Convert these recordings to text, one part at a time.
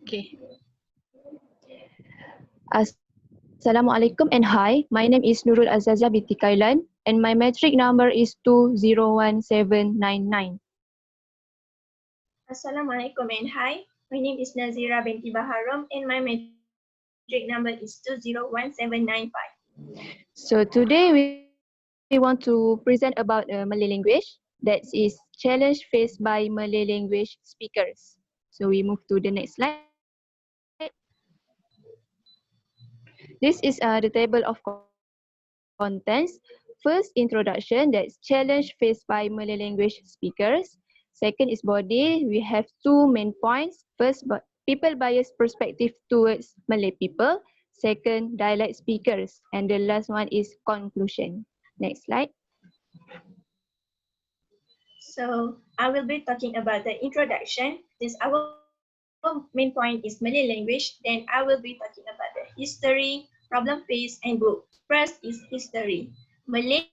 Okay. Assalamualaikum and hi. My name is Nurul Azazia binti Kailan and my metric number is 201799. Assalamualaikum and hi. My name is Nazira binti Baharom and my metric number is 201795. So today we want to present about Malay language, that is challenge faced by Malay language speakers. So we move to the next slide. This is the table of contents. First, introduction, that's challenge faced by Malay language speakers. Second is body. We have two main points. First, people bias perspective towards Malay people. Second, dialect speakers. And the last one is conclusion. Next slide. So I will be talking about the introduction. This our main point is Malay language. Then I will be talking about the history, problem phase, and group. First is history. Malay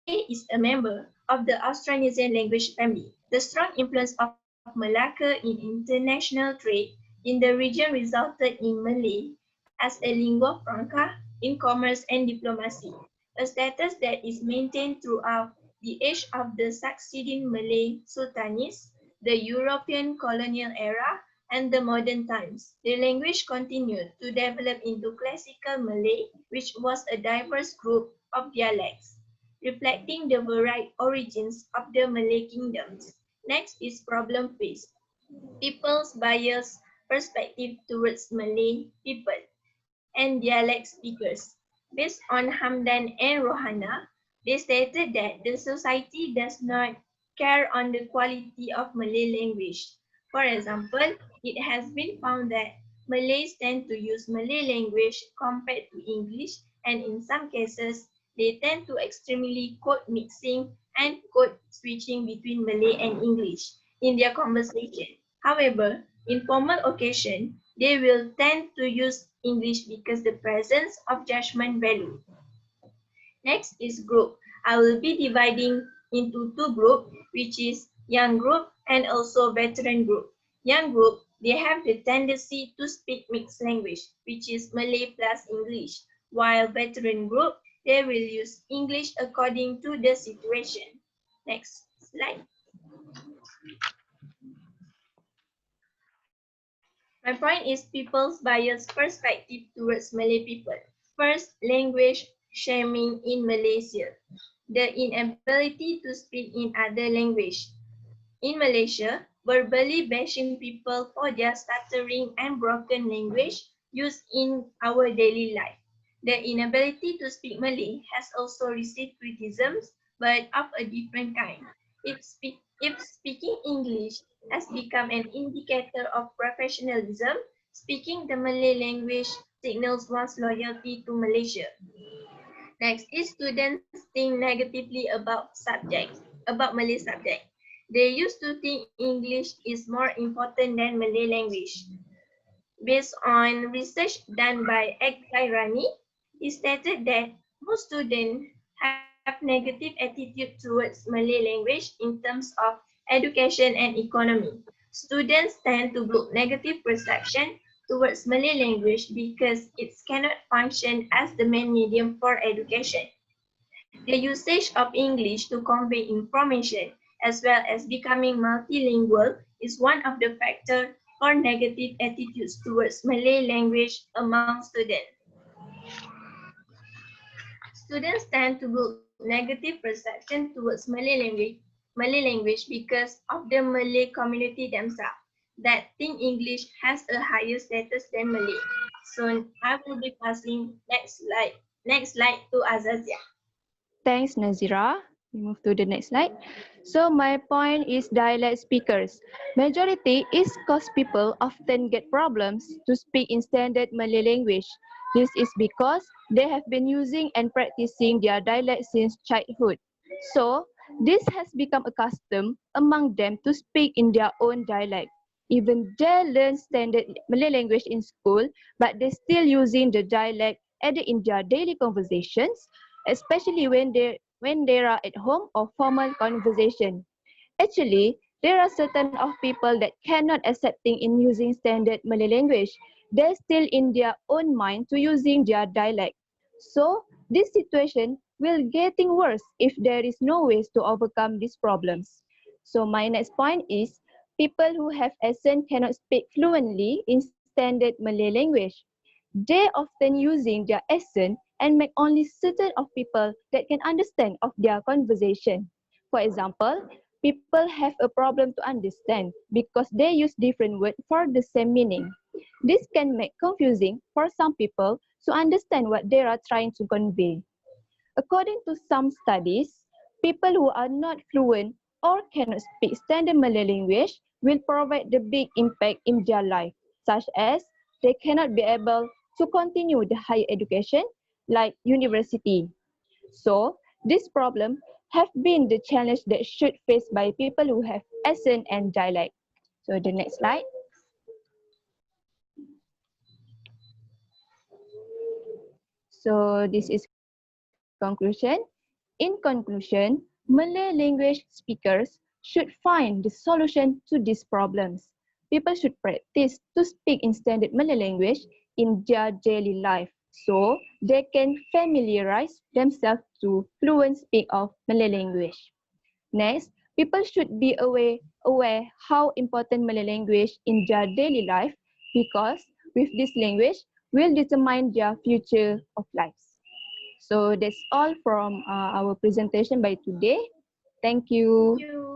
is a member of the Austronesian language family. The strong influence of Malacca in international trade in the region resulted in Malay as a lingua franca in commerce and diplomacy, a status that is maintained throughout the age of the succeeding Malay sultanates, the European colonial era, and the modern times. The language continued to develop into classical Malay, which was a diverse group of dialects, reflecting the varied origins of the Malay kingdoms. Next is problem phase. People's bias perspective towards Malay people and dialect speakers. Based on Hamdan and Rohana, they stated that the society does not care on the quality of Malay language. For example, it has been found that Malays tend to use Malay language compared to English, and in some cases, they tend to extremely code mixing and code switching between Malay and English in their conversation. However, in formal occasion, they will tend to use English because the presence of judgment value. Next is group. I will be dividing into two groups, which is young group and also veteran group. Young group, they have the tendency to speak mixed language, which is Malay plus English, while veteran group, they will use English according to the situation. Next slide. My point is people's bias perspective towards Malay people. First, language shaming in Malaysia. The inability to speak in other language. In Malaysia, verbally bashing people for their stuttering and broken language used in our daily life. The inability to speak Malay has also received criticisms, but of a different kind. If speaking English has become an indicator of professionalism, speaking the Malay language signals one's loyalty to Malaysia. Next is students think negatively about Malay subject. They used to think English is more important than Malay language. Based on research done by Rani, he stated that most students have negative attitude towards Malay language in terms of education and economy. Students tend to build negative perception towards Malay language because it cannot function as the main medium for education. The usage of English to convey information as well as becoming multilingual is one of the factors for negative attitudes towards Malay language among students. Students tend to build negative perception towards Malay language because of the Malay community themselves that think English has a higher status than Malay. So I will be passing next slide to Azazia. Thanks, Nazira. We move to the next slide. So my point is dialect speakers. Majority East Coast people often get problems to speak in standard Malay language. This is because they have been using and practicing their dialect since childhood. So this has become a custom among them to speak in their own dialect. Even they learn standard Malay language in school, but they still using the dialect either in their daily conversations, especially when they are at home or formal conversation. Actually, There are certain of people that cannot accepting in using standard Malay language. They're still in their own mind to using their dialect. So this situation will getting worse if there is no ways to overcome these problems. So my next point is people who have accent cannot speak fluently in standard Malay language. They often using their accent and make only certain of people that can understand of their conversation. For example, people have a problem to understand because they use different words for the same meaning. This can make confusing for some people to understand what they are trying to convey. According to some studies, people who are not fluent or cannot speak standard Malay language will provide the big impact in their life, such as they cannot be able to continue the higher education like university. So, this problem have been the challenge that should faced by people who have accent and dialect. So the next slide. So this is conclusion. In conclusion, Malay language speakers should find the solution to these problems. People should practice to speak in standard Malay language in their daily life so they can familiarize themselves to fluent speak of Malay language. Next, people should be aware how important Malay language in their daily life because with this language will determine their future of lives. So that's all from our presentation by today. Thank Thank you. you.